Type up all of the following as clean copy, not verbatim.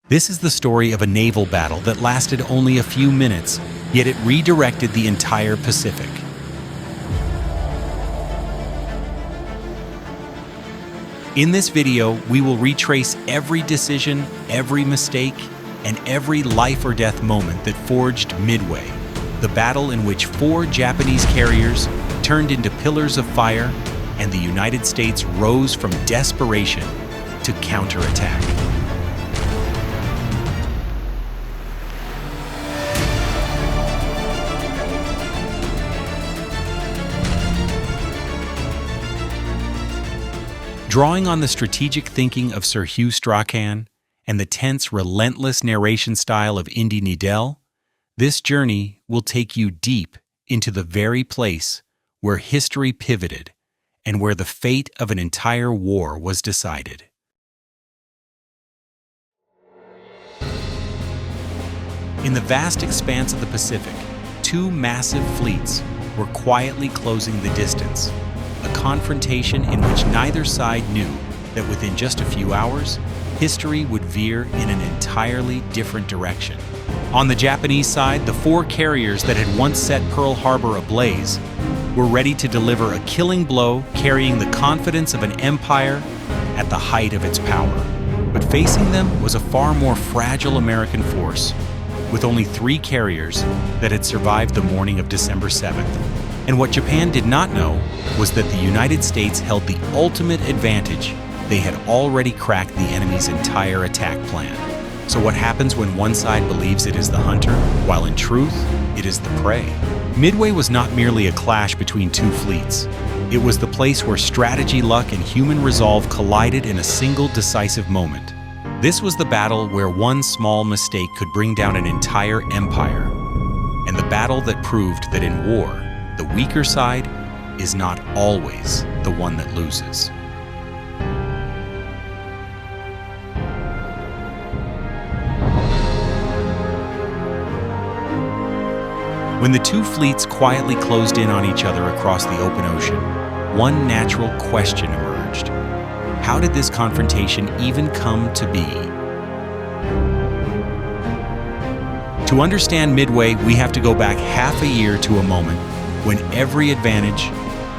This is the story of a naval battle that lasted only a few minutes, yet it redirected the entire Pacific. In this video, we will retrace every decision, every mistake, and every life or death moment that forged Midway, the battle in which 4 Japanese carriers turned into pillars of fire and the United States rose from desperation to counterattack. Drawing on the strategic thinking of Sir Hugh Strachan and the tense, relentless narration style of Indy Needell, this journey will take you deep into the very place where history pivoted and where the fate of an entire war was decided. In the vast expanse of the Pacific, 2 massive fleets were quietly closing the distance, a confrontation in which neither side knew that within just a few hours, history would veer in an entirely different direction. On the Japanese side, the 4 carriers that had once set Pearl Harbor ablaze were ready to deliver a killing blow, carrying the confidence of an empire at the height of its power. But facing them was a far more fragile American force, with only 3 carriers that had survived the morning of December 7th. And what Japan did not know was that the United States held the ultimate advantage. They had already cracked the enemy's entire attack plan. So what happens when one side believes it is the hunter, while in truth, it is the prey? Midway was not merely a clash between 2 fleets. It was the place where strategy, luck, and human resolve collided in a single decisive moment. This was the battle where one small mistake could bring down an entire empire, and the battle that proved that in war, the weaker side is not always the one that loses. When the 2 fleets quietly closed in on each other across the open ocean, one natural question emerged. How did this confrontation even come to be? To understand Midway, we have to go back half a year to a moment when every advantage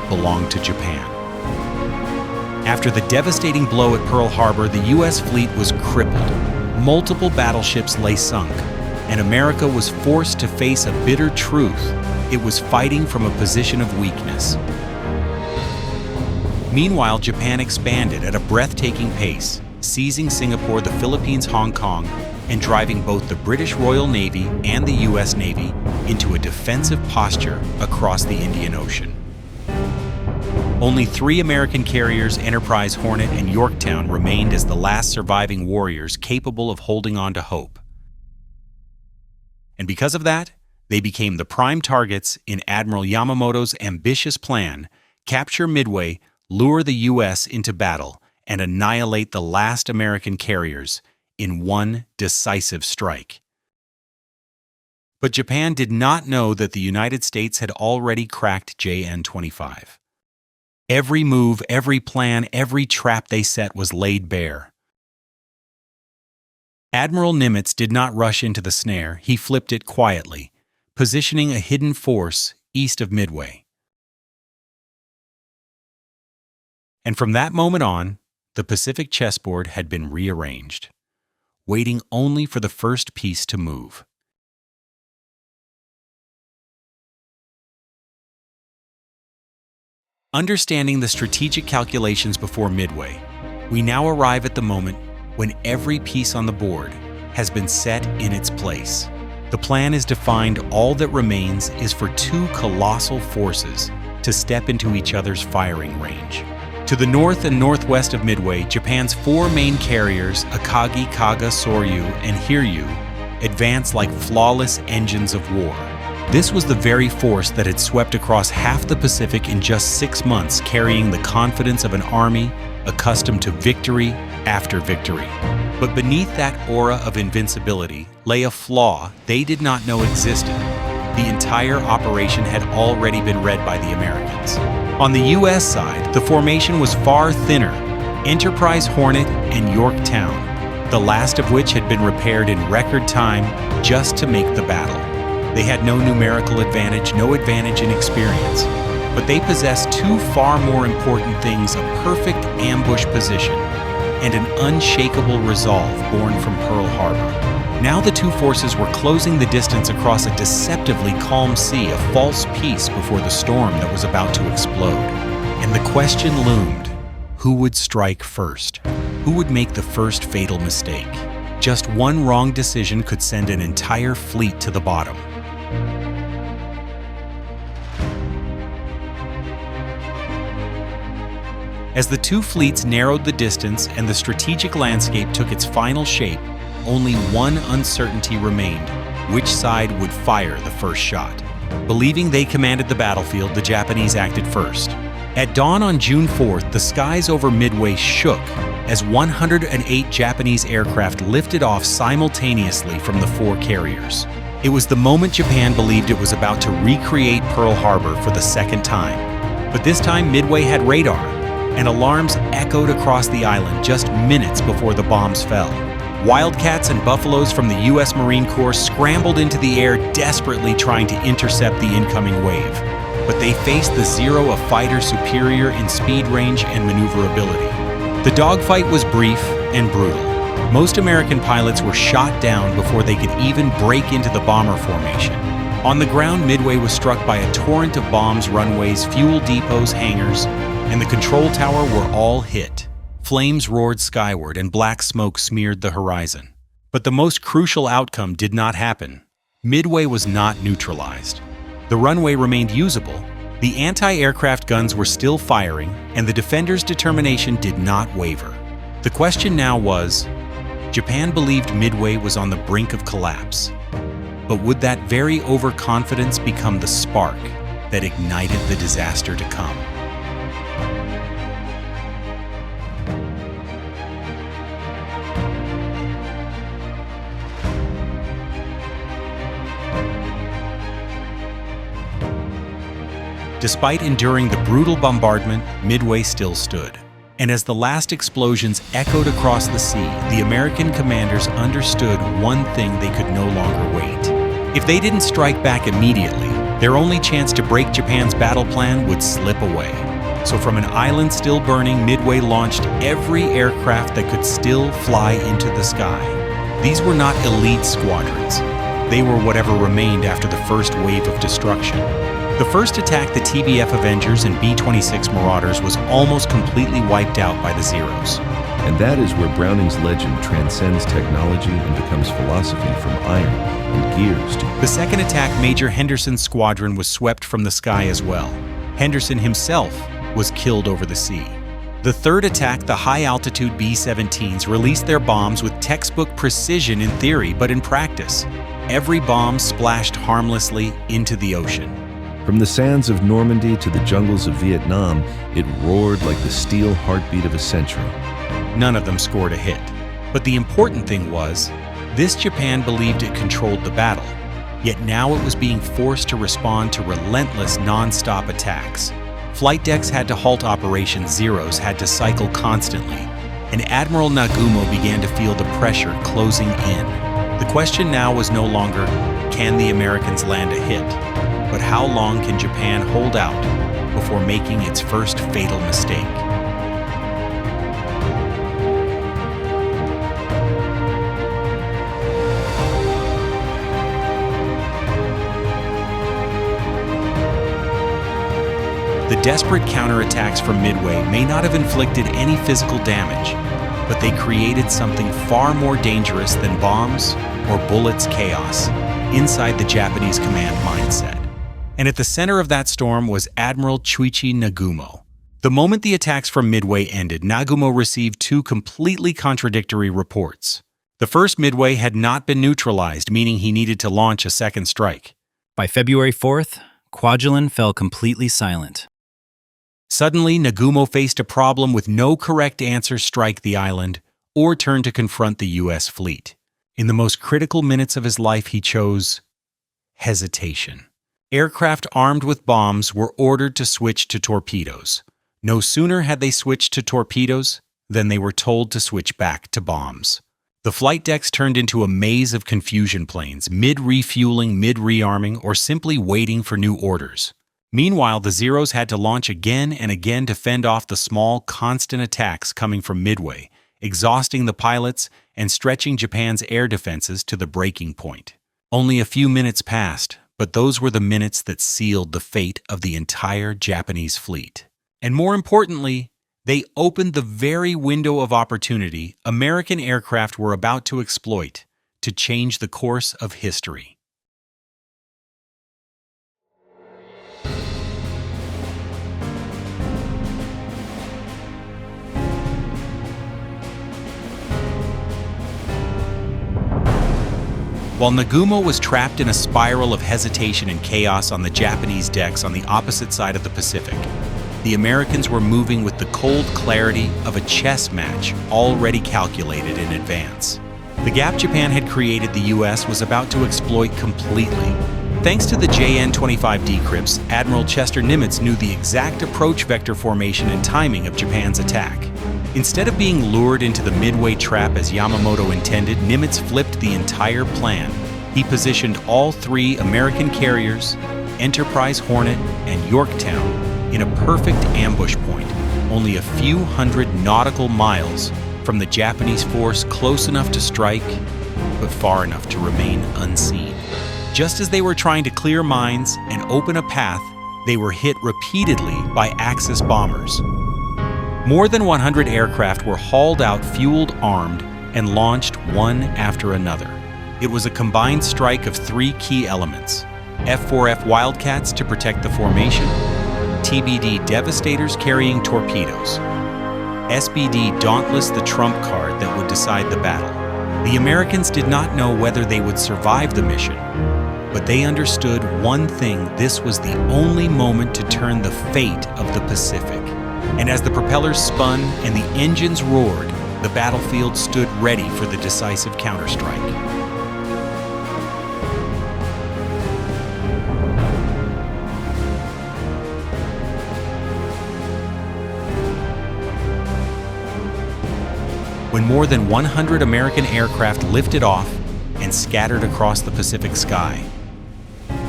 belonged to Japan. After the devastating blow at Pearl Harbor, the U.S. fleet was crippled. Multiple battleships lay sunk, and America was forced to face a bitter truth. It was fighting from a position of weakness. Meanwhile, Japan expanded at a breathtaking pace, seizing Singapore, the Philippines, Hong Kong, and driving both the British Royal Navy and the U.S. Navy into a defensive posture across the Indian Ocean. Only 3 American carriers, Enterprise, Hornet, and Yorktown, remained as the last surviving warriors capable of holding on to hope. And because of that, they became the prime targets in Admiral Yamamoto's ambitious plan: capture Midway, lure the U.S. into battle, and annihilate the last American carriers in one decisive strike. But Japan did not know that the United States had already cracked JN-25. Every move, every plan, every trap they set was laid bare. Admiral Nimitz did not rush into the snare. He flipped it quietly, positioning a hidden force east of Midway. And from that moment on, the Pacific chessboard had been rearranged, waiting only for the first piece to move. Understanding the strategic calculations before Midway, we now arrive at the moment when every piece on the board has been set in its place. The plan is defined. All that remains is for 2 colossal forces to step into each other's firing range. To the north and northwest of Midway, Japan's 4 main carriers, Akagi, Kaga, Soryu, and Hiryu, advance like flawless engines of war. This was the very force that had swept across half the Pacific in just 6 months, carrying the confidence of an army accustomed to victory after victory. But beneath that aura of invincibility lay a flaw they did not know existed. The entire operation had already been read by the Americans. On the U.S. side, the formation was far thinner: Enterprise, Hornet, and Yorktown. the last of which had been repaired in record time just to make the battle. They had no numerical advantage, no advantage in experience, but they possessed two far more important things: a perfect ambush position and an unshakable resolve born from Pearl Harbor. Now the two forces were closing the distance across a deceptively calm sea, a false peace before the storm that was about to explode. And the question loomed: who would strike first? Who would make the first fatal mistake? Just one wrong decision could send an entire fleet to the bottom. As the two fleets narrowed the distance and the strategic landscape took its final shape, only one uncertainty remained: which side would fire the first shot? Believing they commanded the battlefield, the Japanese acted first. At dawn on June 4th, the skies over Midway shook as 108 Japanese aircraft lifted off simultaneously from the four carriers. It was the moment Japan believed it was about to recreate Pearl Harbor for the second time. But this time, Midway had radar, and alarms echoed across the island just minutes before the bombs fell. Wildcats and Buffaloes from the U.S. Marine Corps scrambled into the air, desperately trying to intercept the incoming wave. But they faced the Zero, a fighter superior in speed range and maneuverability. The dogfight was brief and brutal. Most American pilots were shot down before they could even break into the bomber formation. On the ground, Midway was struck by a torrent of bombs. Runways, fuel depots, hangars, and the control tower were all hit. Flames roared skyward and black smoke smeared the horizon. But the most crucial outcome did not happen. Midway was not neutralized. The runway remained usable, the anti-aircraft guns were still firing, and the defenders' determination did not waver. The question now was, Japan believed Midway was on the brink of collapse. But would that very overconfidence become the spark that ignited the disaster to come? Despite enduring the brutal bombardment, Midway still stood. And as the last explosions echoed across the sea, the American commanders understood one thing: they could no longer wait. If they didn't strike back immediately, their only chance to break Japan's battle plan would slip away. So from an island still burning, Midway launched every aircraft that could still fly into the sky. These were not elite squadrons. They were whatever remained after the first wave of destruction. The first attack, the TBF Avengers and B-26 Marauders, was almost completely wiped out by the Zeros. And that is where Browning's legend transcends technology and becomes philosophy from iron and gears to... The second attack, Major Henderson's squadron, was swept from the sky as well. Henderson himself was killed over the sea. The third attack, the high-altitude B-17s, released their bombs with textbook precision in theory, but in practice, every bomb splashed harmlessly into the ocean. From the sands of Normandy to the jungles of Vietnam, it roared like the steel heartbeat of a century. None of them scored a hit. But the important thing was, this Japan believed it controlled the battle, yet now it was being forced to respond to relentless non-stop attacks. Flight decks had to halt operations, Zeros had to cycle constantly, and Admiral Nagumo began to feel the pressure closing in. The question now was no longer, can the Americans land a hit? But how long can Japan hold out before making its first fatal mistake? The desperate counterattacks from Midway may not have inflicted any physical damage, but they created something far more dangerous than bombs or bullets' chaos inside the Japanese command mindset. And at the center of that storm was Admiral Chuichi Nagumo. The moment the attacks from Midway ended, Nagumo received two completely contradictory reports. The first, Midway had not been neutralized, meaning he needed to launch a second strike. By February 4th, Kwajalein fell completely silent. Suddenly, Nagumo faced a problem with no correct answer strike the island or turn to confront the U.S. fleet. In the most critical minutes of his life, he chose hesitation. Aircraft armed with bombs were ordered to switch to torpedoes. No sooner had they switched to torpedoes than they were told to switch back to bombs. The flight decks turned into a maze of confusion planes, mid-refueling, mid-rearming, or simply waiting for new orders. Meanwhile, the Zeros had to launch again and again to fend off the small, constant attacks coming from Midway, exhausting the pilots and stretching Japan's air defenses to the breaking point. Only a few minutes passed, but those were the minutes that sealed the fate of the entire Japanese fleet. And more importantly, they opened the very window of opportunity American aircraft were about to exploit to change the course of history. While Nagumo was trapped in a spiral of hesitation and chaos on the Japanese decks on the opposite side of the Pacific, the Americans were moving with the cold clarity of a chess match already calculated in advance. The gap Japan had created the U.S. was about to exploit completely. Thanks to the JN-25 decrypts, Admiral Chester Nimitz knew the exact approach vector formation and timing of Japan's attack. Instead of being lured into the Midway trap as Yamamoto intended, Nimitz flipped the entire plan. He positioned all three American carriers, Enterprise, Hornet, and Yorktown, in a perfect ambush point, only a few hundred nautical miles from the Japanese force, close enough to strike, but far enough to remain unseen. Just as they were trying to clear mines and open a path, they were hit repeatedly by Axis bombers. More than 100 aircraft were hauled out, fueled, armed, and launched one after another. It was a combined strike of three key elements: F-4F Wildcats to protect the formation, TBD Devastators carrying torpedoes, SBD Dauntless, the trump card that would decide the battle. The Americans did not know whether they would survive the mission, but they understood one thing: this was the only moment to turn the fate of the Pacific. And as the propellers spun and the engines roared, the battlefield stood ready for the decisive counterstrike. When more than 100 American aircraft lifted off and scattered across the Pacific sky,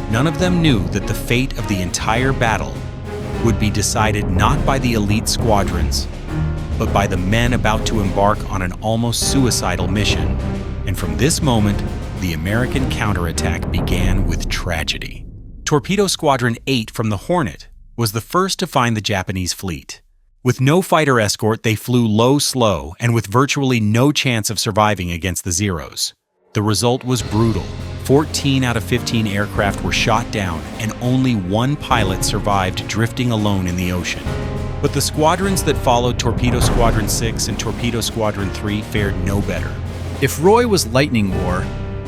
none of them knew that the fate of the entire battle would be decided not by the elite squadrons, but by the men about to embark on an almost suicidal mission. And from this moment, the American counterattack began with tragedy. Torpedo Squadron 8 from the Hornet was the first to find the Japanese fleet. With no fighter escort, they flew low, slow, and with virtually no chance of surviving against the Zeros. The result was brutal. 14 out of 15 aircraft were shot down, and only one pilot survived drifting alone in the ocean. But the squadrons that followed, Torpedo Squadron 6 and Torpedo Squadron 3, fared no better. If Roy was lightning war,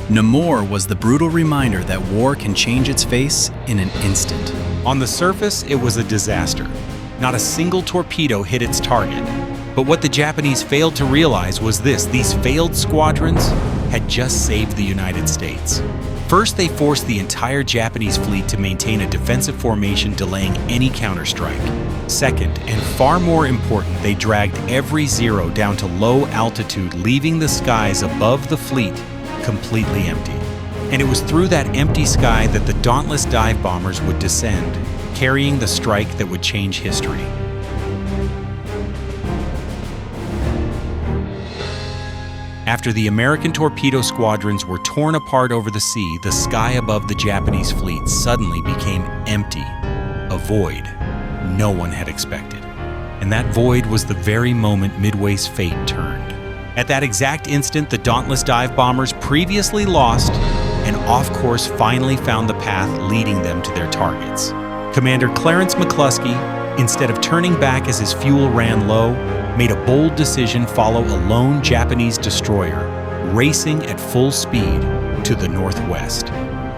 Namor was the brutal reminder that war can change its face in an instant. On the surface, it was a disaster. Not a single torpedo hit its target. But what the Japanese failed to realize was this: these failed squadrons had just saved the United States. First, they forced the entire Japanese fleet to maintain a defensive formation, delaying any counterstrike. Second, and far more important, they dragged every Zero down to low altitude, leaving the skies above the fleet completely empty. And it was through that empty sky that the dauntless dive bombers would descend, carrying the strike that would change history. After the American torpedo squadrons were torn apart over the sea, the sky above the Japanese fleet suddenly became empty, a void no one had expected. And that void was the very moment Midway's fate turned. At that exact instant, the dauntless dive bombers, previously lost and off course, finally found the path leading them to their targets. Commander Clarence McCluskey, instead of turning back as his fuel ran low, made a bold decision: follow a lone Japanese destroyer, racing at full speed to the northwest.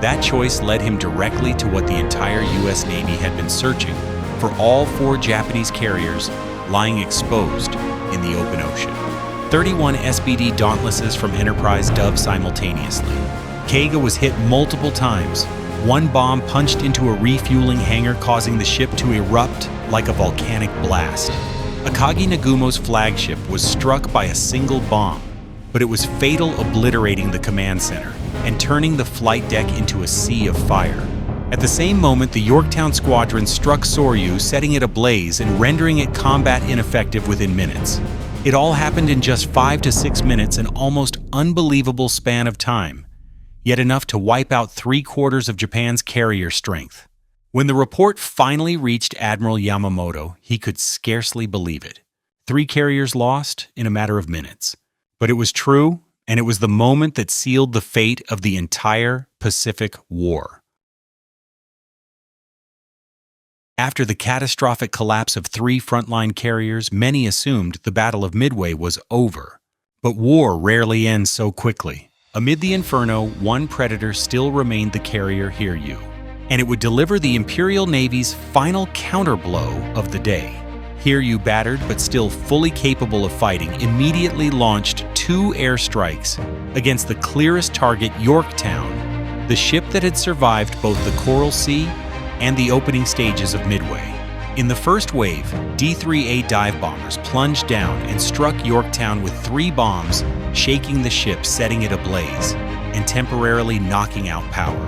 That choice led him directly to what the entire U.S. Navy had been searching for: all four Japanese carriers lying exposed in the open ocean. 31 SBD Dauntlesses from Enterprise dove simultaneously. Kaiga was hit multiple times. One bomb punched into a refueling hangar, causing the ship to erupt like a volcanic blast. Akagi Nagumo's flagship was struck by a single bomb, but it was fatal, obliterating the command center and turning the flight deck into a sea of fire. At the same moment, the Yorktown squadron struck Soryu, setting it ablaze and rendering it combat ineffective within minutes. It all happened in just 5 to 6 minutes, an almost unbelievable span of time, yet enough to wipe out 3/4 of Japan's carrier strength. When the report finally reached Admiral Yamamoto, he could scarcely believe it. 3 carriers lost in a matter of minutes. But it was true, and it was the moment that sealed the fate of the entire Pacific War. After the catastrophic collapse of 3 frontline carriers, many assumed the Battle of Midway was over. But war rarely ends so quickly. Amid the inferno, one predator still remained the carrier Hiryu, and it would deliver the Imperial Navy's final counterblow of the day. Hiryu, battered but still fully capable of fighting, immediately launched 2 airstrikes against the clearest target, Yorktown, the ship that had survived both the Coral Sea and the opening stages of Midway. In the first wave, D-3A dive bombers plunged down and struck Yorktown with 3 bombs, shaking the ship, setting it ablaze, and temporarily knocking out power.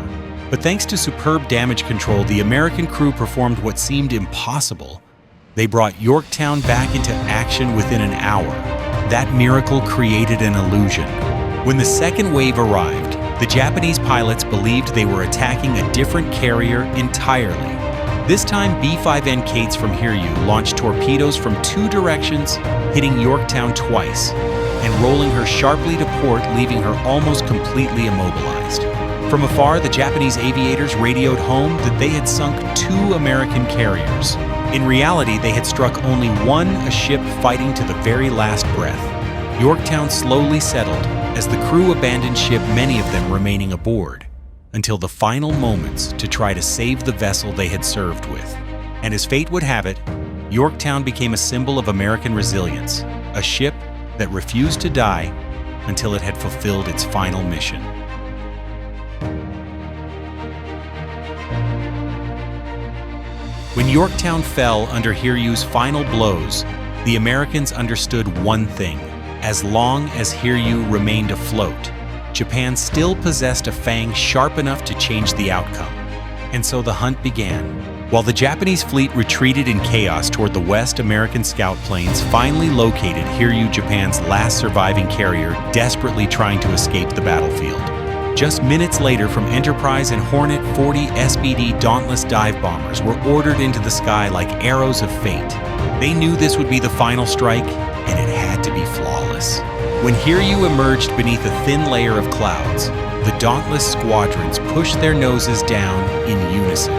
But thanks to superb damage control, the American crew performed what seemed impossible. They brought Yorktown back into action within an hour. That miracle created an illusion. When the second wave arrived, the Japanese pilots believed they were attacking a different carrier entirely. This time, B-5N Kates from Hiryu launched torpedoes from 2 directions, hitting Yorktown twice, and rolling her sharply to port, leaving her almost completely immobilized. From afar, the Japanese aviators radioed home that they had sunk 2 American carriers. In reality, they had struck only one, a ship fighting to the very last breath. Yorktown slowly settled as the crew abandoned ship, many of them remaining aboard, until the final moments to try to save the vessel they had served with. And as fate would have it, Yorktown became a symbol of American resilience, a ship that refused to die until it had fulfilled its final mission. When Yorktown fell under Hiryu's final blows, the Americans understood one thing. As long as Hiryu remained afloat, Japan still possessed a fang sharp enough to change the outcome. And so the hunt began. While the Japanese fleet retreated in chaos toward the west, American scout planes finally located Hiryu, Japan's last surviving carrier, desperately trying to escape the battlefield. Just minutes later, from Enterprise and Hornet 40 SBD Dauntless dive bombers were ordered into the sky like arrows of fate. They knew this would be the final strike, and it had to be flawless. When Hiryu emerged beneath a thin layer of clouds, the Dauntless Squadrons pushed their noses down in unison.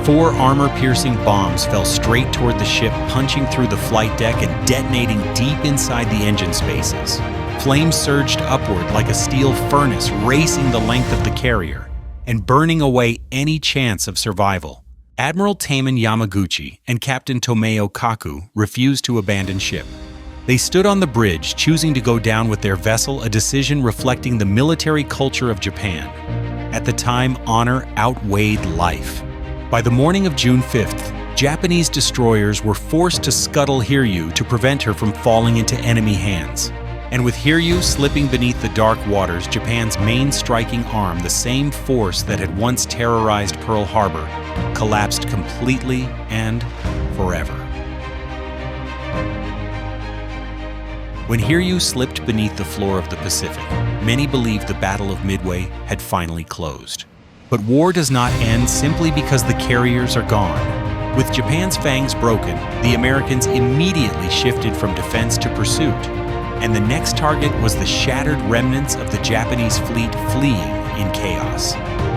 4 armor-piercing bombs fell straight toward the ship, punching through the flight deck and detonating deep inside the engine spaces. Flames surged upward like a steel furnace, racing the length of the carrier and burning away any chance of survival. Admiral Taman Yamaguchi and Captain Tomeo Kaku refused to abandon ship. They stood on the bridge, choosing to go down with their vessel, a decision reflecting the military culture of Japan. At the time, honor outweighed life. By the morning of June 5th, Japanese destroyers were forced to scuttle Hiryu to prevent her from falling into enemy hands. And with Hiryu slipping beneath the dark waters, Japan's main striking arm, the same force that had once terrorized Pearl Harbor, collapsed completely and forever. When Hiryu slipped beneath the floor of the Pacific, many believed the Battle of Midway had finally closed. But war does not end simply because the carriers are gone. With Japan's fangs broken, the Americans immediately shifted from defense to pursuit, and the next target was the shattered remnants of the Japanese fleet fleeing in chaos.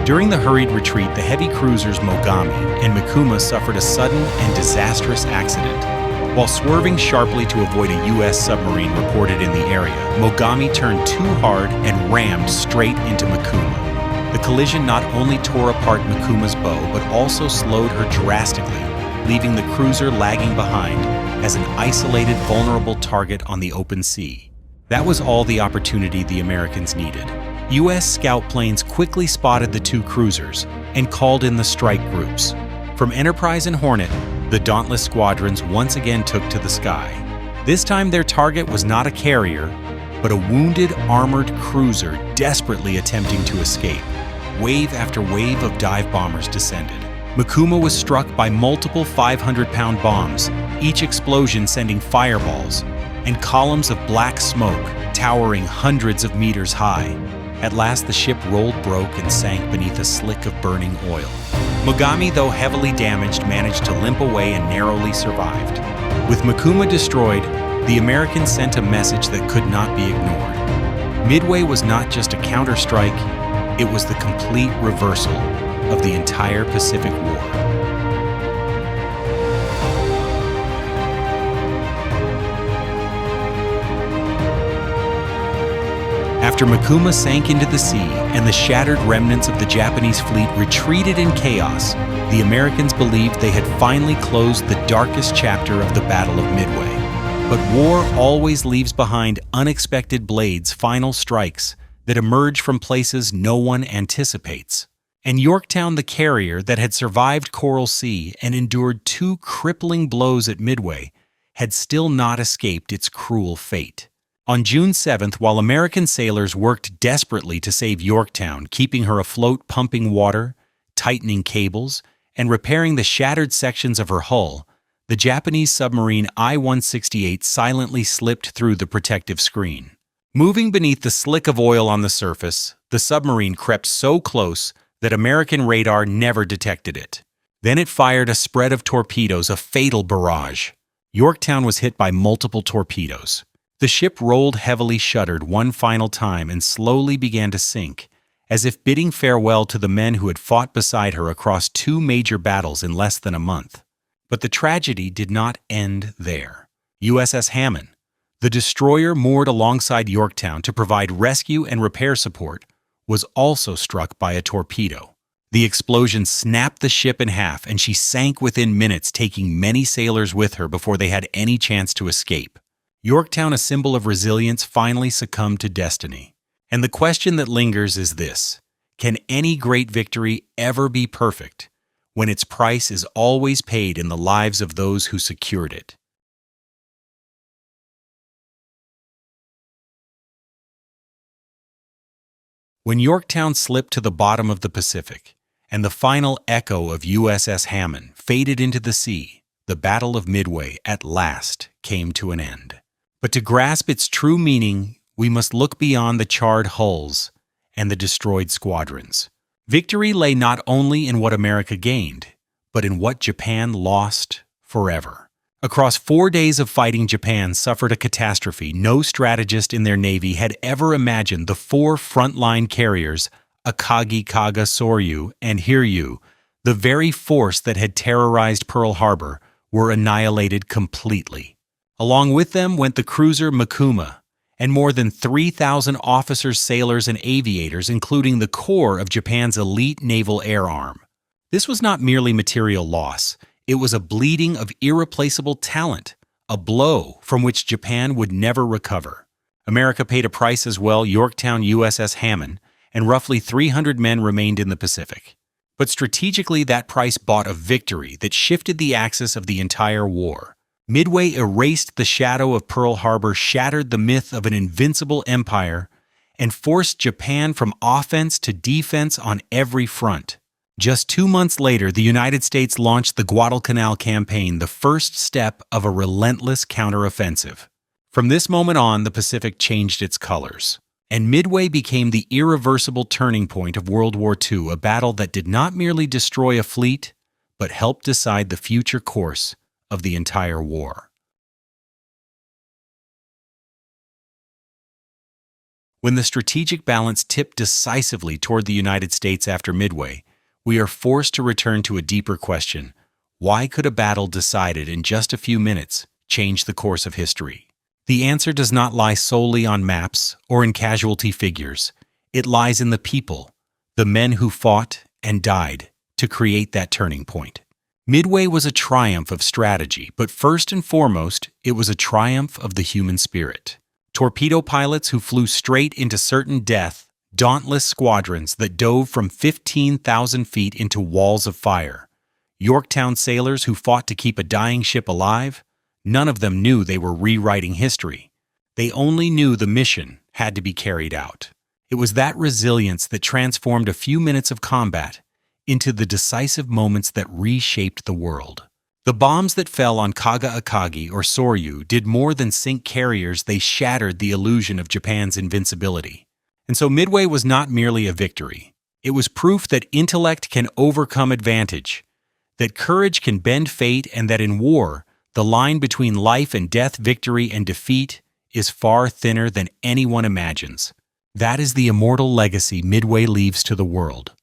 During the hurried retreat, the heavy cruisers Mogami and Mikuma suffered a sudden and disastrous accident. While swerving sharply to avoid a U.S. submarine reported in the area, Mogami turned too hard and rammed straight into Mikuma. The collision not only tore apart Mikuma's bow, but also slowed her drastically, leaving the cruiser lagging behind as an isolated, vulnerable target on the open sea. That was all the opportunity the Americans needed. U.S. scout planes quickly spotted the 2 cruisers and called in the strike groups. From Enterprise and Hornet, the Dauntless Squadrons once again took to the sky. This time their target was not a carrier, but a wounded armored cruiser desperately attempting to escape. Wave after wave of dive bombers descended. Mikuma was struck by multiple 500-pound bombs, each explosion sending fireballs, and columns of black smoke towering hundreds of meters high. At last, the ship rolled broke and sank beneath a slick of burning oil. Mogami, though heavily damaged, managed to limp away and narrowly survived. With Mikuma destroyed, the Americans sent a message that could not be ignored. Midway was not just a counterstrike, it was the complete reversal of the entire Pacific War. After Mikuma sank into the sea and the shattered remnants of the Japanese fleet retreated in chaos, the Americans believed they had finally closed the darkest chapter of the Battle of Midway. But war always leaves behind unexpected blades, final strikes that emerge from places no one anticipates. And Yorktown, the carrier that had survived Coral Sea and endured 2 crippling blows at Midway, had still not escaped its cruel fate. On June 7th, while American sailors worked desperately to save Yorktown, keeping her afloat, pumping water, tightening cables, and repairing the shattered sections of her hull, the Japanese submarine I-168 silently slipped through the protective screen. Moving beneath the slick of oil on the surface, the submarine crept so close that American radar never detected it. Then it fired a spread of torpedoes, a fatal barrage. Yorktown was hit by multiple torpedoes. The ship rolled heavily shuttered one final time and slowly began to sink, as if bidding farewell to the men who had fought beside her across 2 major battles in less than a month. But the tragedy did not end there. USS Hammond, the destroyer moored alongside Yorktown to provide rescue and repair support, was also struck by a torpedo. The explosion snapped the ship in half and she sank within minutes, taking many sailors with her before they had any chance to escape. Yorktown, a symbol of resilience, finally succumbed to destiny. And the question that lingers is this: can any great victory ever be perfect when its price is always paid in the lives of those who secured it? When Yorktown slipped to the bottom of the Pacific, and the final echo of USS Hammond faded into the sea, the Battle of Midway at last came to an end. But to grasp its true meaning, we must look beyond the charred hulls and the destroyed squadrons. Victory lay not only in what America gained, but in what Japan lost forever. Across 4 days of fighting, Japan suffered a catastrophe no strategist in their navy had ever imagined. The 4 frontline carriers, Akagi, Kaga, Soryu, and Hiryu, the very force that had terrorized Pearl Harbor, were annihilated completely. Along with them went the cruiser Mikuma, and more than 3,000 officers, sailors, and aviators, including the core of Japan's elite naval air arm. This was not merely material loss. It was a bleeding of irreplaceable talent, a blow from which Japan would never recover. America paid a price as well. Yorktown, USS Hammond, and roughly 300 men remained in the Pacific. But strategically, that price bought a victory that shifted the axis of the entire war. Midway erased the shadow of Pearl Harbor, shattered the myth of an invincible empire, and forced Japan from offense to defense on every front. Just 2 months later, the United States launched the Guadalcanal campaign, the first step of a relentless counteroffensive. From this moment on, the Pacific changed its colors, and Midway became the irreversible turning point of World War II, a battle that did not merely destroy a fleet, but helped decide the future course of the entire war. When the strategic balance tipped decisively toward the United States after Midway, we are forced to return to a deeper question: why could a battle decided in just a few minutes change the course of history? The answer does not lie solely on maps or in casualty figures. It lies in the people, the men who fought and died to create that turning point. Midway was a triumph of strategy, but first and foremost, it was a triumph of the human spirit. Torpedo pilots who flew straight into certain death, dauntless squadrons that dove from 15,000 feet into walls of fire, Yorktown sailors who fought to keep a dying ship alive. None of them knew they were rewriting history. They only knew the mission had to be carried out. It was that resilience that transformed a few minutes of combat into the decisive moments that reshaped the world. The bombs that fell on Kaga Akagi or Soryu did more than sink carriers, they shattered the illusion of Japan's invincibility. And so Midway was not merely a victory. It was proof that intellect can overcome advantage, that courage can bend fate, and that in war, the line between life and death, victory and defeat, is far thinner than anyone imagines. That is the immortal legacy Midway leaves to the world.